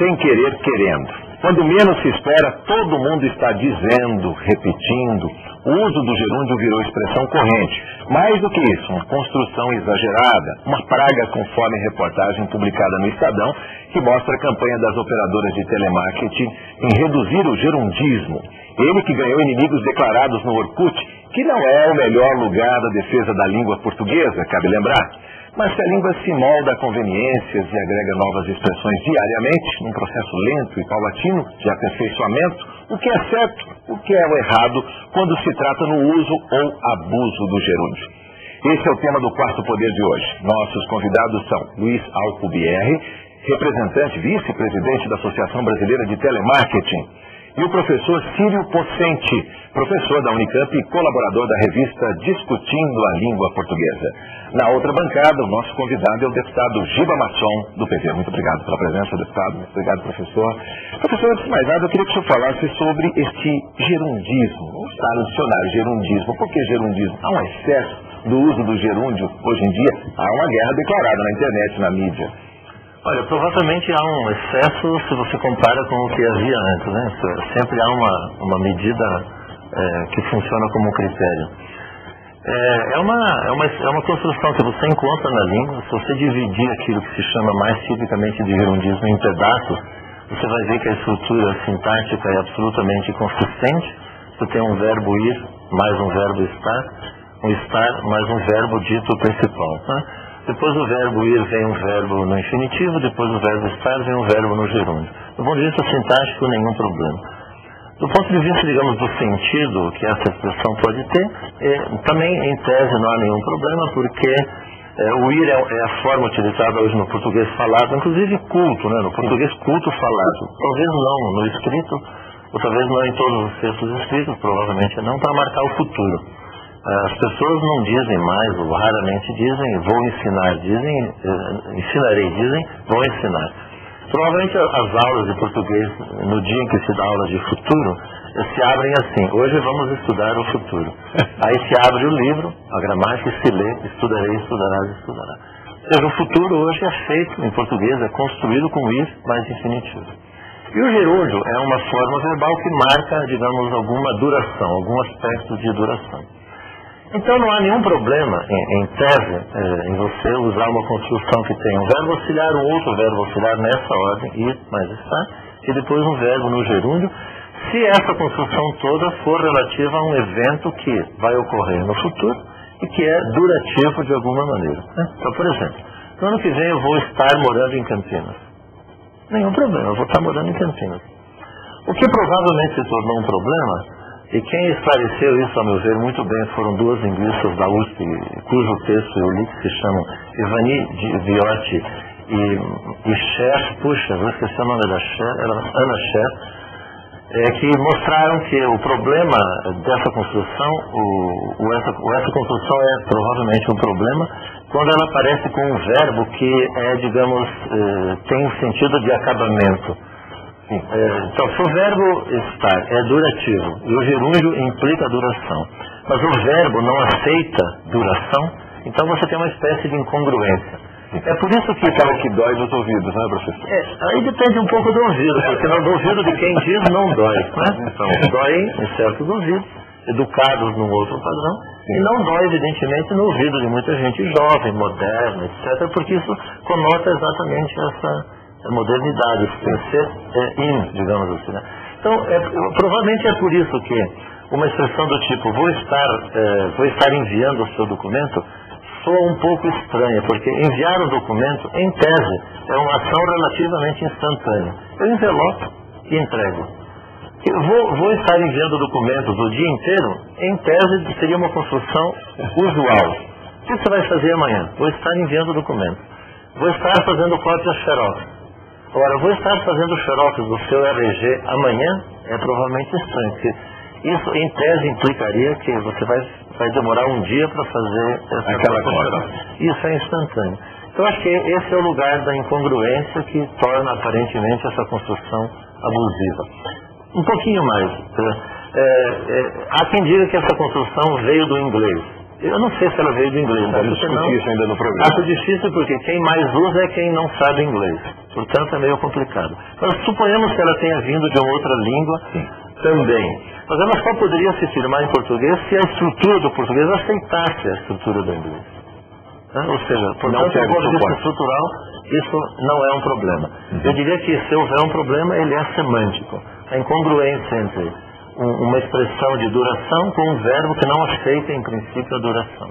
sem querer, querendo. Quando menos se espera, todo mundo está dizendo, repetindo. O uso do gerúndio virou expressão corrente. Mais do que isso, uma construção exagerada, uma praga, conforme reportagem publicada no Estadão, que mostra a campanha das operadoras de telemarketing em reduzir o gerundismo. Ele que ganhou inimigos declarados no Orkut, que não é o melhor lugar da defesa da língua portuguesa, cabe lembrar. Mas se a língua se molda a conveniências e agrega novas expressões diariamente, num processo lento e paulatino de aperfeiçoamento, o que é certo, o que é o errado, quando se trata no uso ou abuso do gerúndio. Esse é o tema do Quarto Poder de hoje. Nossos convidados são Luiz Alcubierre, representante, vice-presidente da Associação Brasileira de Telemarketing, e o professor Círio Pocente, professor da Unicamp e colaborador da revista Discutindo a Língua Portuguesa. Na outra bancada, o nosso convidado é o deputado Giba Masson, do PT. Muito obrigado pela presença, deputado. Muito obrigado, professor. Professor, antes de mais nada, eu queria que o senhor falasse sobre este gerundismo. Vamos estar no dicionário, gerundismo. Por que gerundismo? Há um excesso do uso do gerúndio hoje em dia. Há uma guerra declarada na internet, na mídia. Olha, provavelmente há um excesso se você compara com o que havia antes, né? Sempre há uma medida que funciona como um critério. É uma construção que você encontra na língua. Se você dividir aquilo que se chama mais tipicamente de gerundismo em pedaços, você vai ver que a estrutura sintática é absolutamente consistente. Você tem um verbo ir mais um verbo estar, um estar mais um verbo dito principal, né? Depois do verbo ir vem um verbo no infinitivo, depois do verbo estar vem um verbo no gerúndio. Do ponto de vista sintático, nenhum problema. Do ponto de vista, digamos, do sentido que essa expressão pode ter, também em tese não há nenhum problema, porque o ir é a forma utilizada hoje no português falado, inclusive culto, né? No português culto falado. Talvez não no escrito, ou talvez não em todos os textos escritos, provavelmente não, para marcar o futuro. As pessoas não dizem mais, ou raramente dizem, vou ensinar, dizem, ensinarei, dizem, vou ensinar. Provavelmente as aulas de português, no dia em que se dá aula de futuro, se abrem assim, hoje vamos estudar o futuro. Aí se abre o livro, a gramática, e se lê, estudarei, estudarás, estudará. Ou seja, o futuro hoje é feito em português, é construído com ir mais infinitivo. E o gerúndio é uma forma verbal que marca, digamos, alguma duração, algum aspecto de duração. Então não há nenhum problema, em tese, em você usar uma construção que tem um verbo auxiliar, um outro verbo auxiliar nessa ordem, ir mais estar, e depois um verbo no gerúndio, se essa construção toda for relativa a um evento que vai ocorrer no futuro e que é durativo de alguma maneira. Então, por exemplo, no ano que vem eu vou estar morando em Campinas. Nenhum problema, eu vou estar morando em Campinas. O que provavelmente se tornou um problema, e quem esclareceu isso, a meu ver, muito bem, foram duas linguistas da USP, cujo texto eu li, que se chamam Ivani Viotti e Cher, puxa, vou esquecer o nome da Cher, Ana Cher, que mostraram que o problema dessa construção, essa construção é provavelmente um problema, quando ela aparece com um verbo que é, digamos, tem um sentido de acabamento. Então, se o verbo estar é durativo e o gerúndio implica duração, mas o verbo não aceita duração, então você tem uma espécie de incongruência. É por isso que... Aquela que dói nos ouvidos, né, professor? Aí depende um pouco do ouvido, porque no ouvido de quem diz não dói, né? Então, dói em certos ouvidos, educados num outro padrão, e não dói, evidentemente, no ouvido de muita gente jovem, moderna, etc., porque isso conota exatamente essa modernidade, ser digamos assim, né? Então, provavelmente é por isso que uma expressão do tipo vou estar enviando o seu documento soa um pouco estranha, porque enviar o documento, em tese, é uma ação relativamente instantânea. Eu envelopo e entrego. Vou estar enviando documentos o dia inteiro, em tese seria uma construção usual. O que você vai fazer amanhã? Vou estar enviando documentos. Vou estar fazendo cópias xerox. Ora, vou estar fazendo xerox do seu RG amanhã, é provavelmente estranho, porque isso em tese implicaria que você vai demorar um dia para fazer aquela xerox. Isso é instantâneo. Então acho que esse é o lugar da incongruência que torna aparentemente essa construção abusiva. Um pouquinho mais. Há quem diga que essa construção veio do inglês. Eu não sei se ela veio do inglês. Acho difícil ainda no programa. Acho difícil porque quem mais usa é quem não sabe inglês. Portanto, é meio complicado. Mas suponhamos que ela tenha vindo de uma outra língua também. Mas ela só poderia se firmar em português se a estrutura do português aceitasse a estrutura do inglês. Ou seja, portanto, do ponto de vista estrutural, isso não é um problema. Eu diria que se houver um problema, ele é semântico. A incongruência entre uma expressão de duração com um verbo que não aceita, em princípio, a duração.